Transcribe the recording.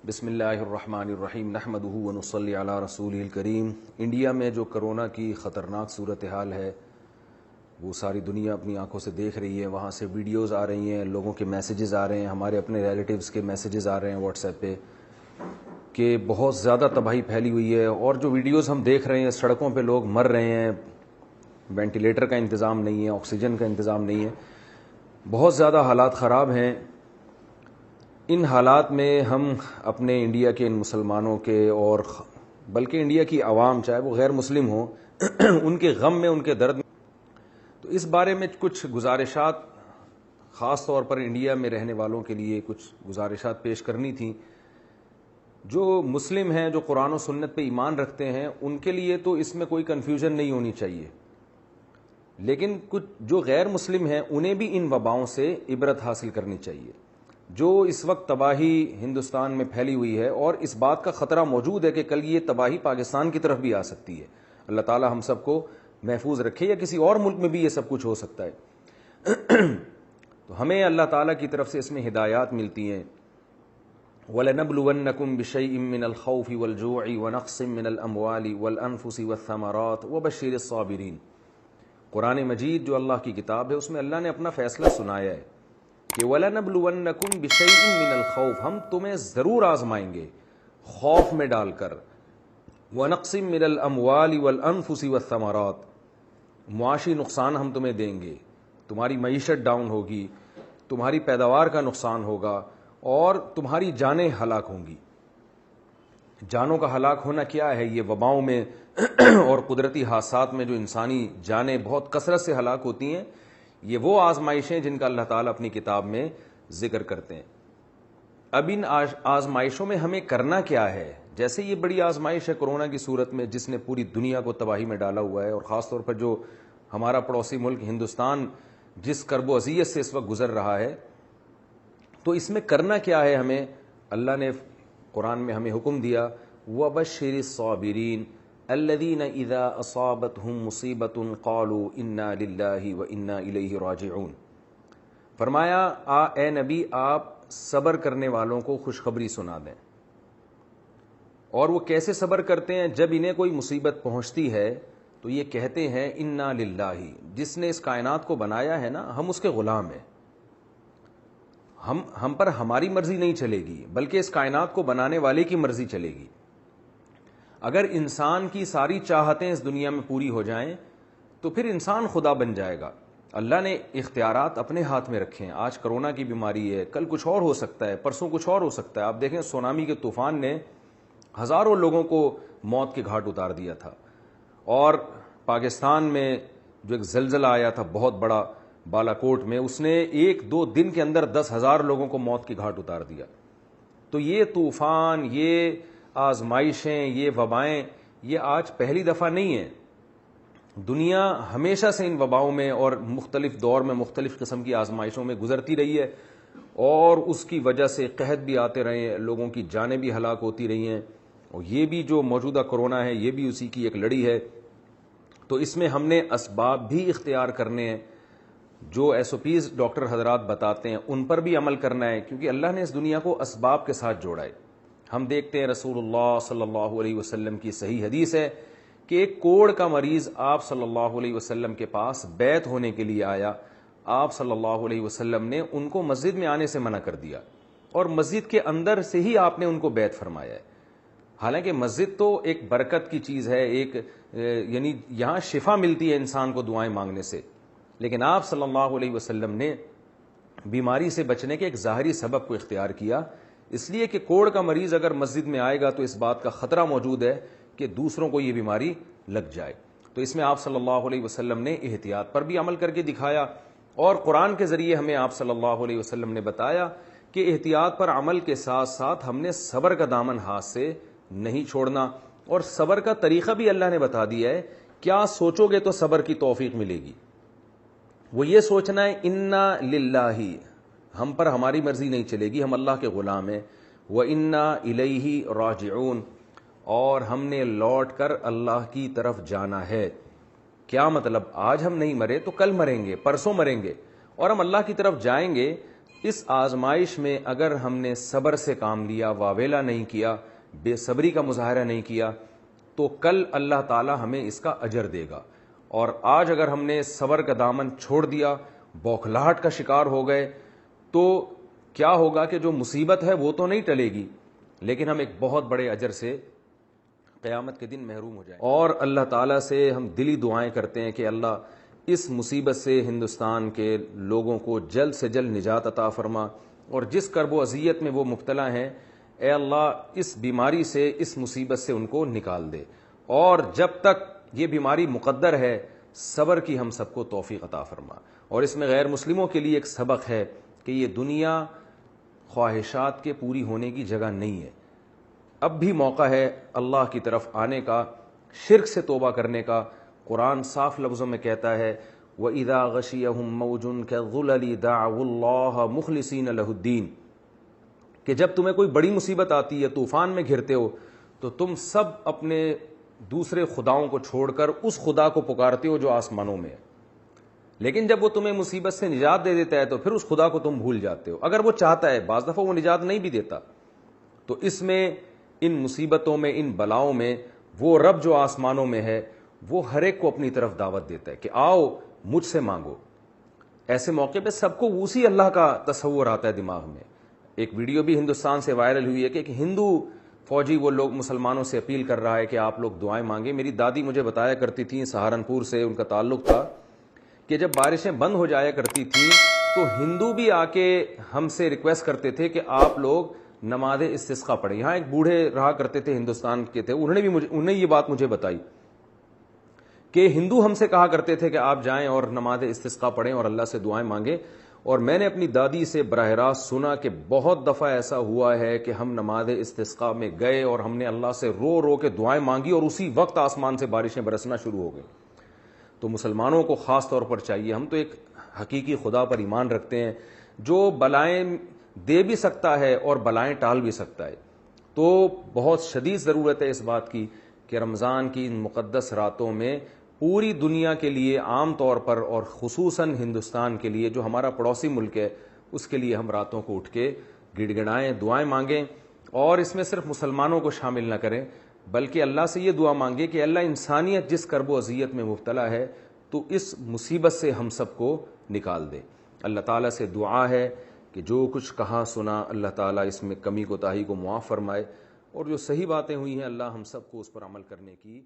بسم اللہ الرحمن الرحیم نحمدہ ونصلی علی رسولہ الکریم۔ انڈیا میں جو کرونا کی خطرناک صورتحال ہے وہ ساری دنیا اپنی آنکھوں سے دیکھ رہی ہے۔ وہاں سے ویڈیوز آ رہی ہیں، لوگوں کے میسیجز آ رہے ہیں، ہمارے اپنے ریلیٹیوز کے میسیجز آ رہے ہیں واٹس ایپ پہ کہ بہت زیادہ تباہی پھیلی ہوئی ہے۔ اور جو ویڈیوز ہم دیکھ رہے ہیں، سڑکوں پہ لوگ مر رہے ہیں، وینٹیلیٹر کا انتظام نہیں ہے، آکسیجن کا انتظام نہیں ہے، بہت زیادہ حالات خراب ہیں۔ ان حالات میں ہم اپنے انڈیا کے ان مسلمانوں کے اور بلکہ انڈیا کی عوام، چاہے وہ غیر مسلم ہوں، ان کے غم میں، ان کے درد میں، تو اس بارے میں کچھ گزارشات، خاص طور پر انڈیا میں رہنے والوں کے لیے کچھ گزارشات پیش کرنی تھیں۔ جو مسلم ہیں، جو قرآن و سنت پہ ایمان رکھتے ہیں، ان کے لیے تو اس میں کوئی کنفیوژن نہیں ہونی چاہیے، لیکن کچھ جو غیر مسلم ہیں انہیں بھی ان وباؤں سے عبرت حاصل کرنی چاہیے۔ جو اس وقت تباہی ہندوستان میں پھیلی ہوئی ہے اور اس بات کا خطرہ موجود ہے کہ کل یہ تباہی پاکستان کی طرف بھی آ سکتی ہے، اللہ تعالی ہم سب کو محفوظ رکھے، یا کسی اور ملک میں بھی یہ سب کچھ ہو سکتا ہے۔ تو ہمیں اللہ تعالیٰ کی طرف سے اس میں ہدایات ملتی ہیں۔ وَلَنَبْلُوَنَّكُمْ بِشَيْءٍ مِّنَ الْخَوْفِ وَالْجُوعِ وَنَقْصٍ مِّنَ الْأَمْوَالِ وَالْأَنفُسِ وَالثَّمَرَاتِ وَبَشِّرِ الصَّابِرِينَ۔ قرآن مجید جو اللہ کی کتاب ہے، اس میں اللہ نے اپنا فیصلہ سنایا ہے کہ وَلَنَبْلُوَنَّكُمْ بِشَيْءٍ مِّنَ الْخَوْفِ، ہم تمہیں ضرور آزمائیں گے خوف میں ڈال کر، وَنَقْصٍ مِّنَ الْأَمْوَالِ وَالْأَنفُسِ وَالثَّمَرَاتِ، معاشی نقصان ہم تمہیں دیں گے، تمہاری معیشت ڈاؤن ہوگی، تمہاری پیداوار کا نقصان ہوگا اور تمہاری جانیں ہلاک ہوں گی۔ جانوں کا ہلاک ہونا کیا ہے؟ یہ وباؤں میں اور قدرتی حادثات میں جو انسانی جانیں بہت کثرت سے ہلاک ہوتی ہیں، یہ وہ آزمائشیں جن کا اللہ تعالیٰ اپنی کتاب میں ذکر کرتے ہیں۔ اب ان آزمائشوں میں ہمیں کرنا کیا ہے؟ جیسے یہ بڑی آزمائش ہے کرونا کی صورت میں، جس نے پوری دنیا کو تباہی میں ڈالا ہوا ہے، اور خاص طور پر جو ہمارا پڑوسی ملک ہندوستان جس کرب و اذیت سے اس وقت گزر رہا ہے، تو اس میں کرنا کیا ہے ہمیں؟ اللہ نے قرآن میں ہمیں حکم دیا وَبَشِّرِ الصَّابِرِينَ الَّذِينَ إِذَا أَصَابَتْهُم مُّصِيبَةٌ قَالُوا إِنَّا لِلَّهِ وَإِنَّا إِلَيْهِ رَاجِعُونَ۔ فرمایا اے نبی، آپ صبر کرنے والوں کو خوشخبری سنا دیں۔ اور وہ کیسے صبر کرتے ہیں؟ جب انہیں کوئی مصیبت پہنچتی ہے تو یہ کہتے ہیں اِنَّا لِلَّهِ، جس نے اس کائنات کو بنایا ہے نا، ہم اس کے غلام ہیں، ہم پر ہماری مرضی نہیں چلے گی، بلکہ اس کائنات کو بنانے والے کی مرضی چلے گی۔ اگر انسان کی ساری چاہتیں اس دنیا میں پوری ہو جائیں تو پھر انسان خدا بن جائے گا۔ اللہ نے اختیارات اپنے ہاتھ میں رکھے ہیں۔ آج کرونا کی بیماری ہے، کل کچھ اور ہو سکتا ہے، پرسوں کچھ اور ہو سکتا ہے۔ آپ دیکھیں سونامی کے طوفان نے ہزاروں لوگوں کو موت کے گھاٹ اتار دیا تھا، اور پاکستان میں جو ایک زلزلہ آیا تھا بہت بڑا بالاکوٹ میں، اس نے 1-2 دن کے اندر 10,000 لوگوں کو موت کے گھاٹ اتار دیا۔ تو یہ طوفان، یہ آزمائشیں، یہ وبائیں، یہ آج پہلی دفعہ نہیں ہیں۔ دنیا ہمیشہ سے ان وباؤں میں اور مختلف دور میں مختلف قسم کی آزمائشوں میں گزرتی رہی ہے، اور اس کی وجہ سے قحط بھی آتے رہے ہیں، لوگوں کی جانیں بھی ہلاک ہوتی رہی ہیں، اور یہ بھی جو موجودہ کرونا ہے یہ بھی اسی کی ایک لڑی ہے۔ تو اس میں ہم نے اسباب بھی اختیار کرنے ہیں، جو ایس او پیز ڈاکٹر حضرات بتاتے ہیں ان پر بھی عمل کرنا ہے، کیونکہ اللہ نے اس دنیا کو اسباب کے ساتھ جوڑا ہے۔ ہم دیکھتے ہیں رسول اللہ صلی اللہ علیہ وسلم کی صحیح حدیث ہے کہ ایک کوڑ کا مریض آپ صلی اللہ علیہ وسلم کے پاس بیعت ہونے کے لیے آیا۔ آپ صلی اللہ علیہ وسلم نے ان کو مسجد میں آنے سے منع کر دیا، اور مسجد کے اندر سے ہی آپ نے ان کو بیعت فرمایا ہے۔ حالانکہ مسجد تو ایک برکت کی چیز ہے، یعنی یہاں شفا ملتی ہے انسان کو دعائیں مانگنے سے، لیکن آپ صلی اللہ علیہ وسلم نے بیماری سے بچنے کے ایک ظاہری سبب کو اختیار کیا، اس لیے کہ کوڑ کا مریض اگر مسجد میں آئے گا تو اس بات کا خطرہ موجود ہے کہ دوسروں کو یہ بیماری لگ جائے۔ تو اس میں آپ صلی اللہ علیہ وسلم نے احتیاط پر بھی عمل کر کے دکھایا، اور قرآن کے ذریعے ہمیں آپ صلی اللہ علیہ وسلم نے بتایا کہ احتیاط پر عمل کے ساتھ ساتھ ہم نے صبر کا دامن ہاتھ سے نہیں چھوڑنا، اور صبر کا طریقہ بھی اللہ نے بتا دیا ہے۔ کیا سوچو گے تو صبر کی توفیق ملے گی؟ وہ یہ سوچنا ہے اِنَّا لِلَّهِ، ہم پر ہماری مرضی نہیں چلے گی، ہم اللہ کے غلام ہیں، وَإِنَّا إِلَيْهِ رَاجِعُونَ، اور ہم نے لوٹ کر اللہ کی طرف جانا ہے۔ کیا مطلب؟ آج ہم نہیں مرے تو کل مریں گے، پرسوں مریں گے، اور ہم اللہ کی طرف جائیں گے اس آزمائش میں اگر ہم نے صبر سے کام لیا، واویلا نہیں کیا، بے صبری کا مظاہرہ نہیں کیا، تو کل اللہ تعالی ہمیں اس کا اجر دے گا۔ اور آج اگر ہم نے صبر کا دامن چھوڑ دیا، بوکھلاہٹ کا شکار ہو گئے، تو کیا ہوگا کہ جو مصیبت ہے وہ تو نہیں ٹلے گی، لیکن ہم ایک بہت بڑے اجر سے قیامت کے دن محروم ہو جائیں۔ اور اللہ تعالیٰ سے ہم دلی دعائیں کرتے ہیں کہ اللہ اس مصیبت سے ہندوستان کے لوگوں کو جلد سے جلد نجات عطا فرما، اور جس کرب و اذیت میں وہ مبتلا ہیں، اے اللہ اس بیماری سے، اس مصیبت سے ان کو نکال دے، اور جب تک یہ بیماری مقدر ہے صبر کی ہم سب کو توفیق عطا فرما۔ اور اس میں غیر مسلموں کے لیے ایک سبق ہے کہ یہ دنیا خواہشات کے پوری ہونے کی جگہ نہیں ہے، اب بھی موقع ہے اللہ کی طرف آنے کا، شرک سے توبہ کرنے کا۔ قرآن صاف لفظوں میں کہتا ہے وَإِذَا غَشِيَهُم مَّوْجٌ كَالظُّلَلِ دَعَوُا اللَّهَ مُخْلِصِينَ لَهُ الدِّينَ، کہ جب تمہیں کوئی بڑی مصیبت آتی ہے، طوفان میں گھرتے ہو، تو تم سب اپنے دوسرے خداؤں کو چھوڑ کر اس خدا کو پکارتے ہو جو آسمانوں میں ہے، لیکن جب وہ تمہیں مصیبت سے نجات دے دیتا ہے تو پھر اس خدا کو تم بھول جاتے ہو، اگر وہ چاہتا ہے۔ بعض دفعہ وہ نجات نہیں بھی دیتا، تو اس میں، ان مصیبتوں میں، ان بلاؤں میں، وہ رب جو آسمانوں میں ہے وہ ہر ایک کو اپنی طرف دعوت دیتا ہے کہ آؤ مجھ سے مانگو۔ ایسے موقع پہ سب کو اسی اللہ کا تصور آتا ہے دماغ میں۔ ایک ویڈیو بھی ہندوستان سے وائرل ہوئی ہے کہ ایک ہندو فوجی وہ لوگ مسلمانوں سے اپیل کر رہا ہے کہ آپ لوگ دعائیں مانگیں۔ میری دادی مجھے بتایا کرتی تھیں، سہارنپور سے ان کا تعلق تھا، کہ جب بارشیں بند ہو جایا کرتی تھیں تو ہندو بھی آ کے ہم سے ریکویسٹ کرتے تھے کہ آپ لوگ نماز استسقاء پڑھیں۔ یہاں ایک بوڑھے رہا کرتے تھے ہندوستان کے تھے، انہوں نے یہ بات مجھے بتائی کہ ہندو ہم سے کہا کرتے تھے کہ آپ جائیں اور نماز استسقاء پڑھیں اور اللہ سے دعائیں مانگیں، اور میں نے اپنی دادی سے براہ راست سنا کہ بہت دفعہ ایسا ہوا ہے کہ ہم نماز استسقاء میں گئے اور ہم نے اللہ سے رو رو کے دعائیں مانگی اور اسی وقت آسمان سے بارشیں برسنا شروع ہو گئی۔ تو مسلمانوں کو خاص طور پر چاہیے، ہم تو ایک حقیقی خدا پر ایمان رکھتے ہیں جو بلائیں دے بھی سکتا ہے اور بلائیں ٹال بھی سکتا ہے، تو بہت شدید ضرورت ہے اس بات کی کہ رمضان کی ان مقدس راتوں میں پوری دنیا کے لیے، عام طور پر اور خصوصاً ہندوستان کے لیے جو ہمارا پڑوسی ملک ہے، اس کے لیے ہم راتوں کو اٹھ کے گڑ گڑائیں، دعائیں مانگیں، اور اس میں صرف مسلمانوں کو شامل نہ کریں، بلکہ اللہ سے یہ دعا مانگے کہ اللہ انسانیت جس کرب و اذیت میں مبتلا ہے تو اس مصیبت سے ہم سب کو نکال دے۔ اللہ تعالیٰ سے دعا ہے کہ جو کچھ کہا سنا اللہ تعالیٰ اس میں کمی کوتاہی کو معاف فرمائے، اور جو صحیح باتیں ہوئی ہیں اللہ ہم سب کو اس پر عمل کرنے کی